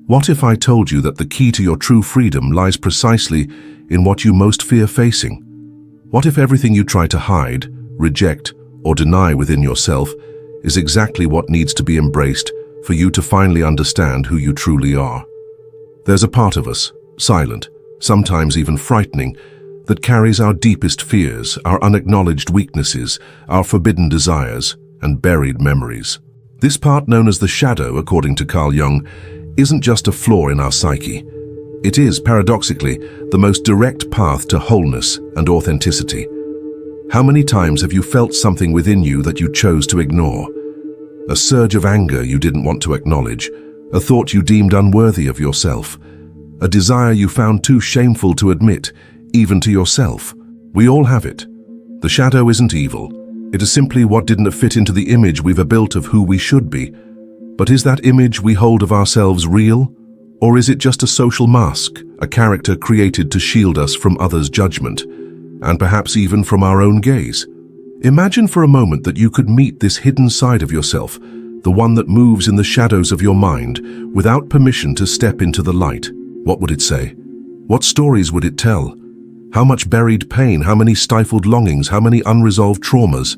What if I told you that the key to your true freedom lies precisely in what you most fear facing? What if everything you try to hide, reject, or deny within yourself is exactly what needs to be embraced for you to finally understand who you truly are? There's a part of us, silent, sometimes even frightening, that carries our deepest fears, our unacknowledged weaknesses, our forbidden desires, and buried memories. This part, known as the shadow, according to Carl Jung, isn't just a flaw in our psyche. It is, paradoxically, the most direct path to wholeness and authenticity. How many times have you felt something within you that you chose to ignore? A surge of anger you didn't want to acknowledge, a thought you deemed unworthy of yourself, a desire you found too shameful to admit, even to yourself. We all have it. The shadow isn't evil. It is simply what didn't fit into the image we've built of who we should be. But is that image we hold of ourselves real? Or is it just a social mask, a character created to shield us from others' judgment, and perhaps even from our own gaze? Imagine for a moment that you could meet this hidden side of yourself, the one that moves in the shadows of your mind, without permission to step into the light. What would it say? What stories would it tell? How much buried pain, how many stifled longings, how many unresolved traumas?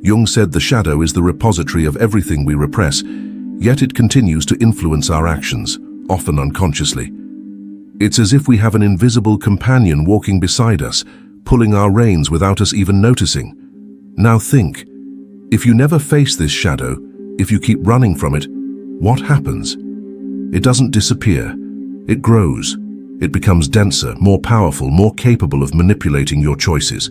Jung said the shadow is the repository of everything we repress, yet it continues to influence our actions, often unconsciously. It's as if we have an invisible companion walking beside us, pulling our reins without us even noticing. Now think, if you never face this shadow, if you keep running from it, what happens? It doesn't disappear. It grows. It becomes denser, more powerful, more capable of manipulating your choices.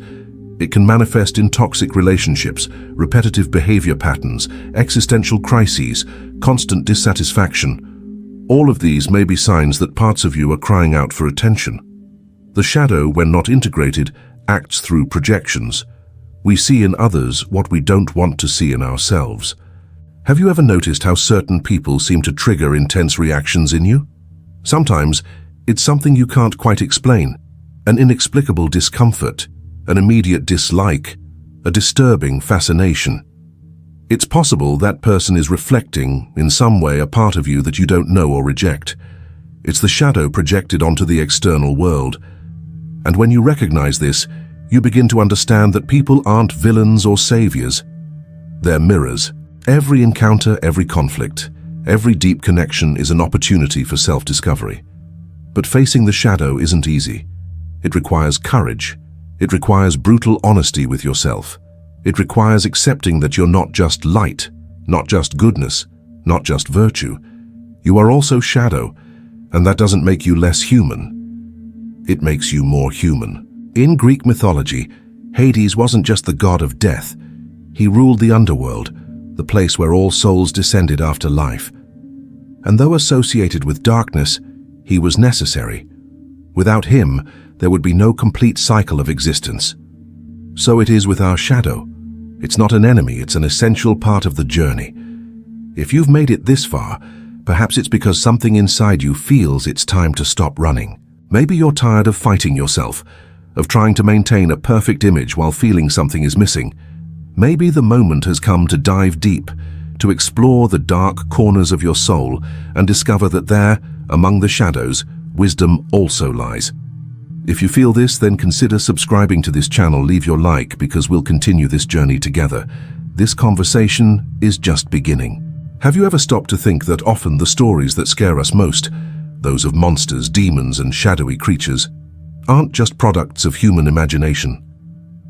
It can manifest in toxic relationships, repetitive behavior patterns, existential crises, constant dissatisfaction. All of these may be signs that parts of you are crying out for attention. The shadow, when not integrated, acts through projections. We see in others what we don't want to see in ourselves. Have you ever noticed how certain people seem to trigger intense reactions in you? Sometimes it's something you can't quite explain, an inexplicable discomfort, an immediate dislike, a disturbing fascination. It's possible that person is reflecting, in some way, a part of you that you don't know or reject. It's the shadow projected onto the external world. And when you recognize this, you begin to understand that people aren't villains or saviors. They're mirrors. Every encounter, every conflict, every deep connection is an opportunity for self-discovery. But facing the shadow isn't easy. It requires courage. It requires brutal honesty with yourself. It requires accepting that you're not just light, not just goodness, not just virtue. You are also shadow, and that doesn't make you less human. It makes you more human. In Greek mythology, Hades wasn't just the god of death. He ruled the underworld, the place where all souls descended after life. And though associated with darkness, he was necessary. Without him, there would be no complete cycle of existence. So it is with our shadow. It's not an enemy, it's an essential part of the journey. If you've made it this far, perhaps it's because something inside you feels it's time to stop running. Maybe you're tired of fighting yourself, of trying to maintain a perfect image while feeling something is missing. Maybe the moment has come to dive deep, to explore the dark corners of your soul and discover that there, among the shadows, wisdom also lies. If you feel this, then consider subscribing to this channel. Leave your like because we'll continue this journey together. This conversation is just beginning. Have you ever stopped to think that often the stories that scare us most, those of monsters, demons, and shadowy creatures, aren't just products of human imagination?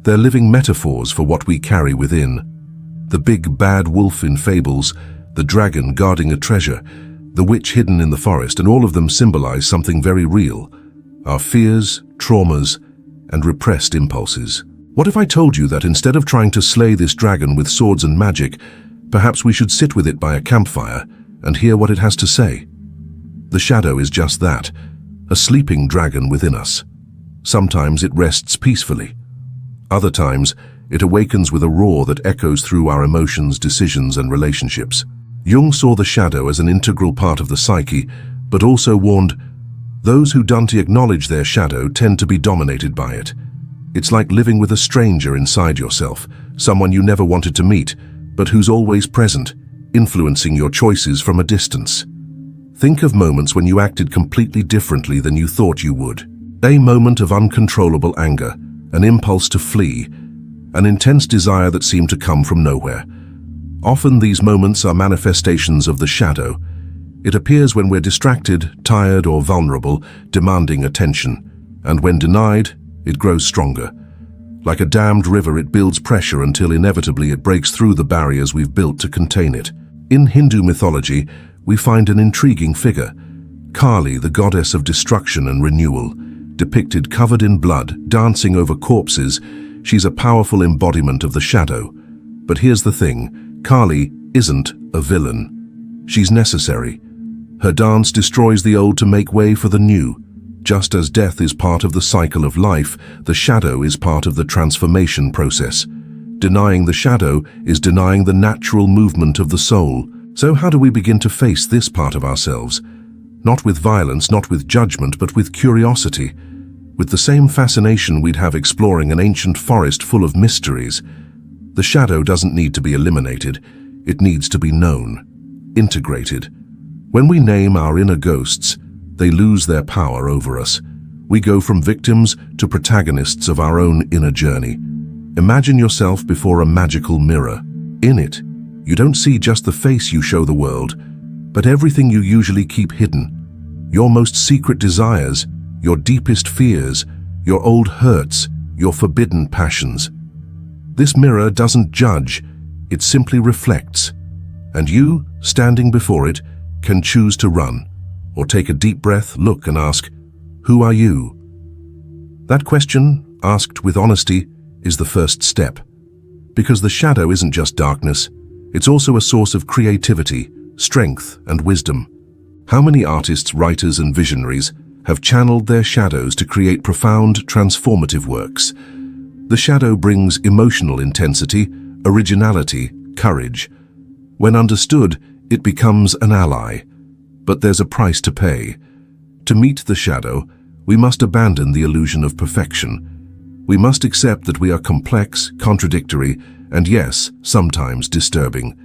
They're living metaphors for what we carry within. The big bad wolf in fables, the dragon guarding a treasure, the witch hidden in the forest, and all of them symbolize something very real: our fears, traumas, and repressed impulses. What if I told you that instead of trying to slay this dragon with swords and magic, perhaps we should sit with it by a campfire and hear what it has to say? The shadow is just that, a sleeping dragon within us. Sometimes it rests peacefully. Other times, it awakens with a roar that echoes through our emotions, decisions, and relationships. Jung saw the shadow as an integral part of the psyche, but also warned, those who don't acknowledge their shadow tend to be dominated by it. It's like living with a stranger inside yourself, someone you never wanted to meet, but who's always present, influencing your choices from a distance. Think of moments when you acted completely differently than you thought you would. A moment of uncontrollable anger, an impulse to flee, an intense desire that seemed to come from nowhere. Often these moments are manifestations of the shadow. It appears when we're distracted, tired, or vulnerable, demanding attention. And when denied, it grows stronger. Like a dammed river, it builds pressure until inevitably it breaks through the barriers we've built to contain it. In Hindu mythology, we find an intriguing figure, Kali, the goddess of destruction and renewal. Depicted covered in blood, dancing over corpses, she's a powerful embodiment of the shadow. But here's the thing, Kali isn't a villain. She's necessary. Her dance destroys the old to make way for the new. Just as death is part of the cycle of life, the shadow is part of the transformation process. Denying the shadow is denying the natural movement of the soul. So how do we begin to face this part of ourselves? Not with violence, not with judgment, but with curiosity. With the same fascination we'd have exploring an ancient forest full of mysteries. The shadow doesn't need to be eliminated. It needs to be known, integrated. When we name our inner ghosts, they lose their power over us. We go from victims to protagonists of our own inner journey. Imagine yourself before a magical mirror. In it, you don't see just the face you show the world, but everything you usually keep hidden. Your most secret desires, your deepest fears, your old hurts, your forbidden passions. This mirror doesn't judge, it simply reflects. And you, standing before it, can choose to run, or take a deep breath, look and ask, who are you? That question, asked with honesty, is the first step. Because the shadow isn't just darkness, it's also a source of creativity, strength, and wisdom. How many artists, writers, and visionaries have channeled their shadows to create profound, transformative works? The shadow brings emotional intensity, originality, courage. When understood, it becomes an ally. But there's a price to pay. To meet the shadow, we must abandon the illusion of perfection. We must accept that we are complex, contradictory, and yes, sometimes disturbing.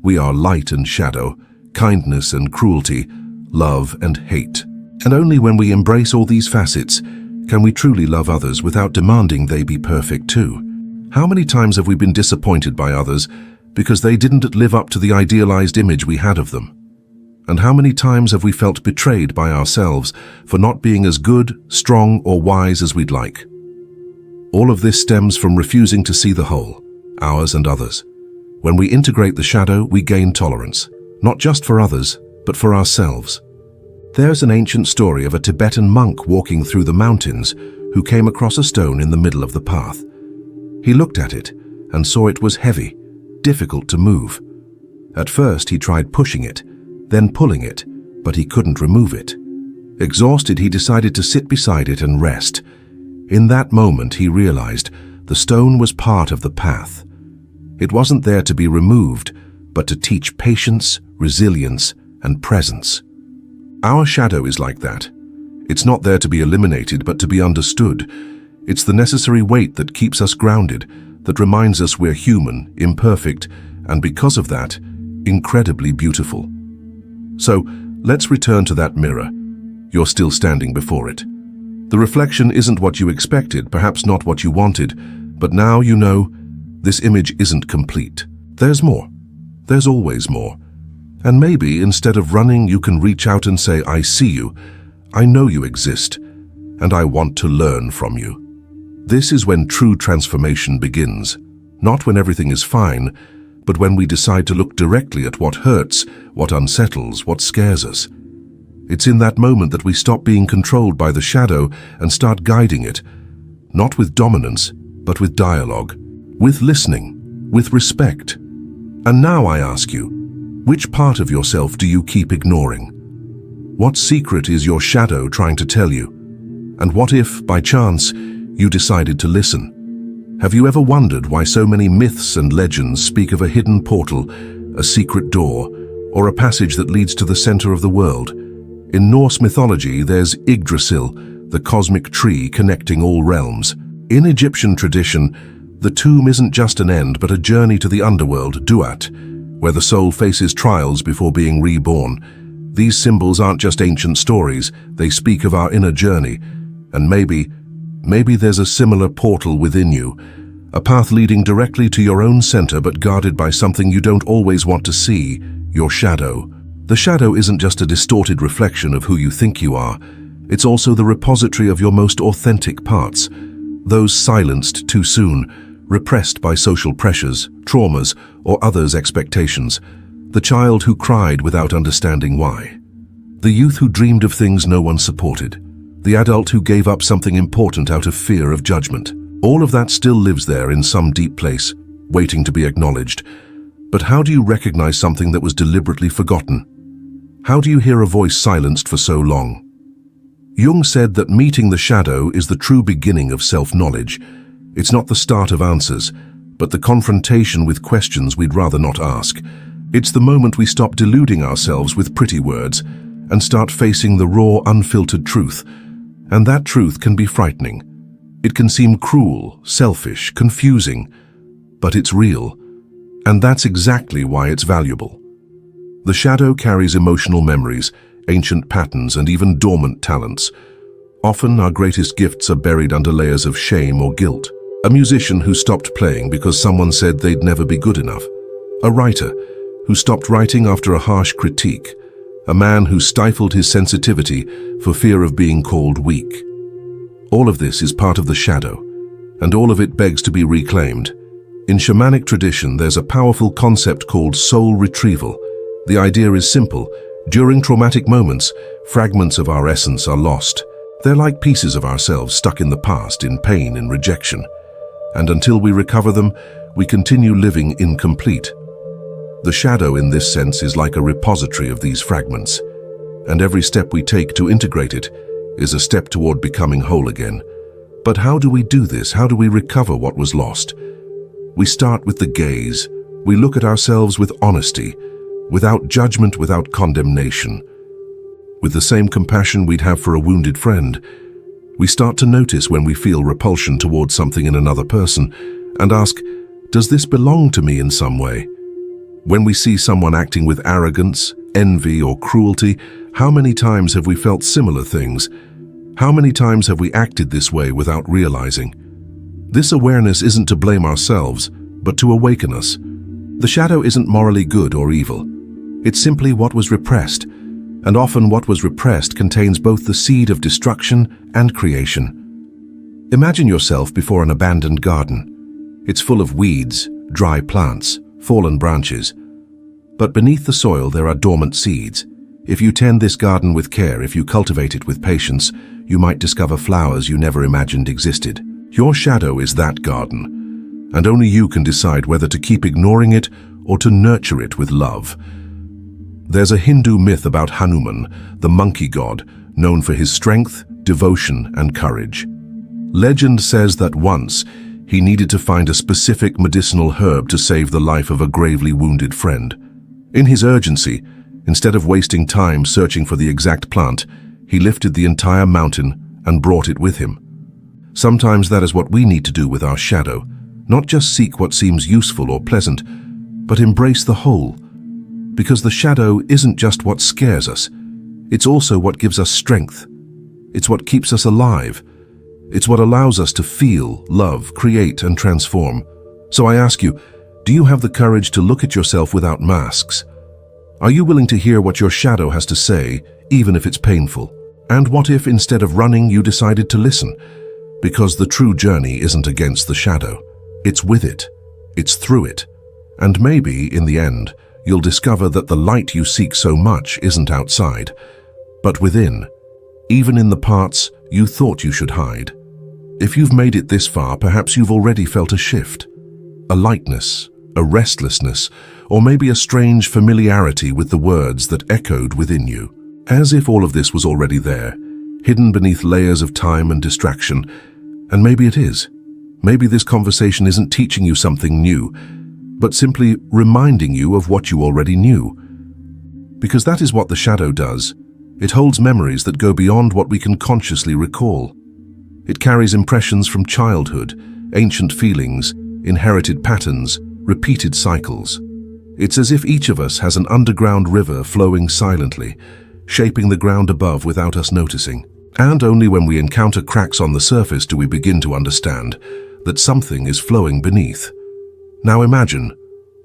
We are light and shadow, kindness and cruelty, love and hate. And only when we embrace all these facets can we truly love others without demanding they be perfect too. How many times have we been disappointed by others because they didn't live up to the idealized image we had of them? And how many times have we felt betrayed by ourselves for not being as good, strong, or wise as we'd like? All of this stems from refusing to see the whole, ours and others. When we integrate the shadow, we gain tolerance, not just for others, but for ourselves. There's an ancient story of a Tibetan monk walking through the mountains who came across a stone in the middle of the path. He looked at it and saw it was heavy, difficult to move. At first he tried pushing it, then pulling it, but he couldn't remove it. Exhausted, he decided to sit beside it and rest. In that moment he realized the stone was part of the path. It wasn't there to be removed, but to teach patience, resilience, and presence. Our shadow is like that. It's not there to be eliminated, but to be understood. It's the necessary weight that keeps us grounded, that reminds us we're human, imperfect, and because of that, incredibly beautiful. So, let's return to that mirror. You're still standing before it. The reflection isn't what you expected, perhaps not what you wanted, but now you know this image isn't complete. There's more. There's always more. And maybe instead of running, you can reach out and say, I see you, I know you exist, and I want to learn from you. This is when true transformation begins, not when everything is fine, but when we decide to look directly at what hurts, what unsettles, what scares us. It's in that moment that we stop being controlled by the shadow and start guiding it, not with dominance, but with dialogue, with listening, with respect. And now I ask you, which part of yourself do you keep ignoring? What secret is your shadow trying to tell you? And what if, by chance, you decided to listen? Have you ever wondered why so many myths and legends speak of a hidden portal, a secret door, or a passage that leads to the center of the world? In Norse mythology, there's Yggdrasil, the cosmic tree connecting all realms. In Egyptian tradition, the tomb isn't just an end, but a journey to the underworld, Duat, where the soul faces trials before being reborn. These symbols aren't just ancient stories, they speak of our inner journey. And maybe there's a similar portal within you, a path leading directly to your own center but guarded by something you don't always want to see, your shadow. The shadow isn't just a distorted reflection of who you think you are, it's also the repository of your most authentic parts, those silenced too soon, repressed by social pressures, traumas, or others' expectations, the child who cried without understanding why, the youth who dreamed of things no one supported, the adult who gave up something important out of fear of judgment. All of that still lives there in some deep place, waiting to be acknowledged. But how do you recognize something that was deliberately forgotten? How do you hear a voice silenced for so long? Jung said that meeting the shadow is the true beginning of self-knowledge. It's not the start of answers, but the confrontation with questions we'd rather not ask. It's the moment we stop deluding ourselves with pretty words and start facing the raw, unfiltered truth. And that truth can be frightening. It can seem cruel, selfish, confusing, but it's real. And that's exactly why it's valuable. The shadow carries emotional memories, ancient patterns, and even dormant talents. Often our greatest gifts are buried under layers of shame or guilt. A musician who stopped playing because someone said they'd never be good enough. A writer who stopped writing after a harsh critique. A man who stifled his sensitivity for fear of being called weak. All of this is part of the shadow, and all of it begs to be reclaimed. In shamanic tradition, there's a powerful concept called soul retrieval. The idea is simple. During traumatic moments, fragments of our essence are lost. They're like pieces of ourselves stuck in the past, in pain and rejection. And until we recover them, we continue living incomplete. The shadow in this sense is like a repository of these fragments, and every step we take to integrate it is a step toward becoming whole again. But how do we do this? How do we recover what was lost? We start with the gaze. We look at ourselves with honesty, without judgment, without condemnation. With the same compassion we'd have for a wounded friend, we start to notice when we feel repulsion towards something in another person and ask, does this belong to me in some way? When we see someone acting with arrogance, envy, or cruelty, how many times have we felt similar things? How many times have we acted this way without realizing? This awareness isn't to blame ourselves, but to awaken us. The shadow isn't morally good or evil. It's simply what was repressed, and often what was repressed contains both the seed of destruction and creation. Imagine yourself before an abandoned garden. It's full of weeds, dry plants, fallen branches. But beneath the soil there are dormant seeds. If you tend this garden with care, if you cultivate it with patience, you might discover flowers you never imagined existed. Your shadow is that garden, and only you can decide whether to keep ignoring it or to nurture it with love. There's a Hindu myth about Hanuman, the monkey god, known for his strength, devotion, and courage. Legend says that once, he needed to find a specific medicinal herb to save the life of a gravely wounded friend. In his urgency, instead of wasting time searching for the exact plant, he lifted the entire mountain and brought it with him. Sometimes that is what we need to do with our shadow, not just seek what seems useful or pleasant, but embrace the whole. Because the shadow isn't just what scares us, it's also what gives us strength. It's what keeps us alive. It's what allows us to feel, love, create, and transform. So I ask you, do you have the courage to look at yourself without masks? Are you willing to hear what your shadow has to say, even if it's painful? And what if, instead of running, you decided to listen? Because the true journey isn't against the shadow. It's with it. It's through it. And maybe, in the end, you'll discover that the light you seek so much isn't outside, but within, even in the parts you thought you should hide. If you've made it this far, perhaps you've already felt a shift, a lightness, a restlessness, or maybe a strange familiarity with the words that echoed within you, as if all of this was already there, hidden beneath layers of time and distraction. And maybe it is. Maybe this conversation isn't teaching you something new, but simply reminding you of what you already knew. Because that is what the shadow does. It holds memories that go beyond what we can consciously recall. It carries impressions from childhood, ancient feelings, inherited patterns, repeated cycles. It's as if each of us has an underground river flowing silently, shaping the ground above without us noticing. And only when we encounter cracks on the surface do we begin to understand that something is flowing beneath. Now imagine,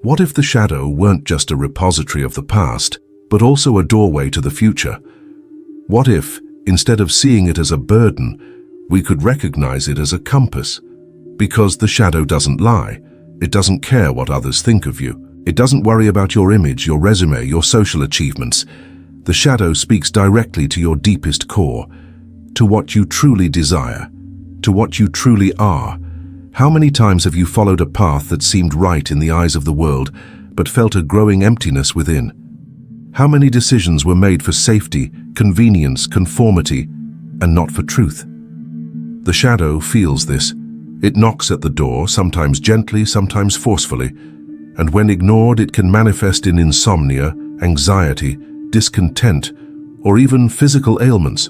what if the shadow weren't just a repository of the past, but also a doorway to the future? What if, instead of seeing it as a burden, we could recognize it as a compass? Because the shadow doesn't lie. It doesn't care what others think of you. It doesn't worry about your image, your resume, your social achievements. The shadow speaks directly to your deepest core, to what you truly desire, to what you truly are. How many times have you followed a path that seemed right in the eyes of the world, but felt a growing emptiness within? How many decisions were made for safety, convenience, conformity, and not for truth? The shadow feels this. It knocks at the door, sometimes gently, sometimes forcefully, and when ignored, it can manifest in insomnia, anxiety, discontent, or even physical ailments.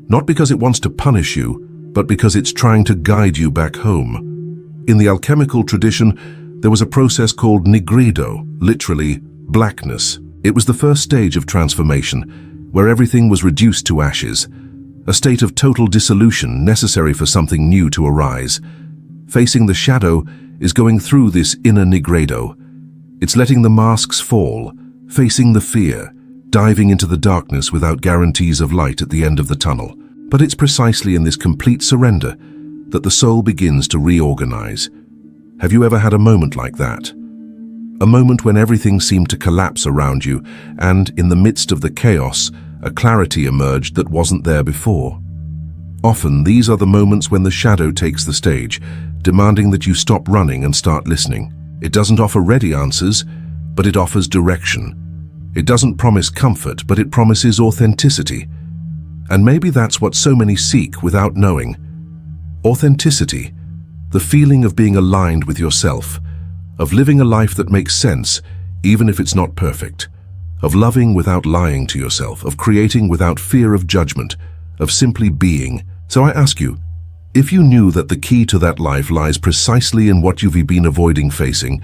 Not because it wants to punish you, but because it's trying to guide you back home. In the alchemical tradition, there was a process called nigredo, literally blackness. It was the first stage of transformation, where everything was reduced to ashes, a state of total dissolution necessary for something new to arise. Facing the shadow is going through this inner nigredo. It's letting the masks fall, facing the fear, diving into the darkness without guarantees of light at the end of the tunnel. But it's precisely in this complete surrender that the soul begins to reorganize. Have you ever had a moment like that? A moment when everything seemed to collapse around you, and in the midst of the chaos, a clarity emerged that wasn't there before. Often, these are the moments when the shadow takes the stage, demanding that you stop running and start listening. It doesn't offer ready answers, but it offers direction. It doesn't promise comfort, but it promises authenticity. And maybe that's what so many seek without knowing. Authenticity, the feeling of being aligned with yourself, of living a life that makes sense, even if it's not perfect, of loving without lying to yourself, of creating without fear of judgment, of simply being. So I ask you, if you knew that the key to that life lies precisely in what you've been avoiding facing,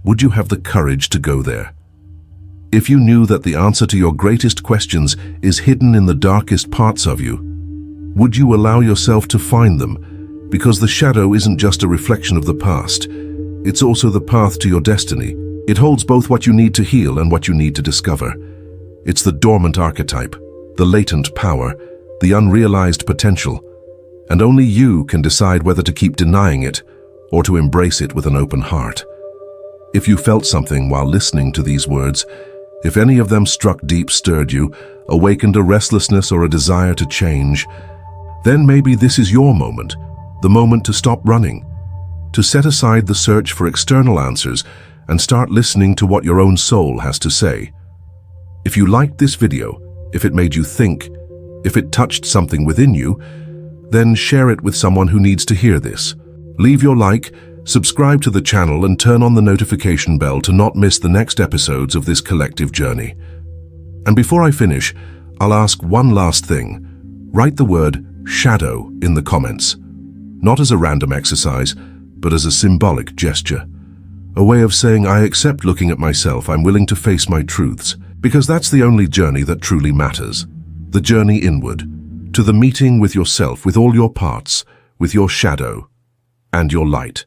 would you have the courage to go there? If you knew that the answer to your greatest questions is hidden in the darkest parts of you, would you allow yourself to find them? Because the shadow isn't just a reflection of the past, it's also the path to your destiny. It holds both what you need to heal and what you need to discover. It's the dormant archetype, the latent power, the unrealized potential, and only you can decide whether to keep denying it or to embrace it with an open heart. If you felt something while listening to these words, if any of them struck deep, stirred you, awakened a restlessness or a desire to change, then maybe this is your moment, the moment to stop running, to set aside the search for external answers and start listening to what your own soul has to say. If you liked this video, if it made you think, if it touched something within you, then share it with someone who needs to hear this. Leave your like, subscribe to the channel, and turn on the notification bell to not miss the next episodes of this collective journey. And before I finish, I'll ask one last thing. Write the word shadow in the comments, not as a random exercise, but as a symbolic gesture. A way of saying, I accept looking at myself, I'm willing to face my truths, because that's the only journey that truly matters. The journey inward, to the meeting with yourself, with all your parts, with your shadow and your light.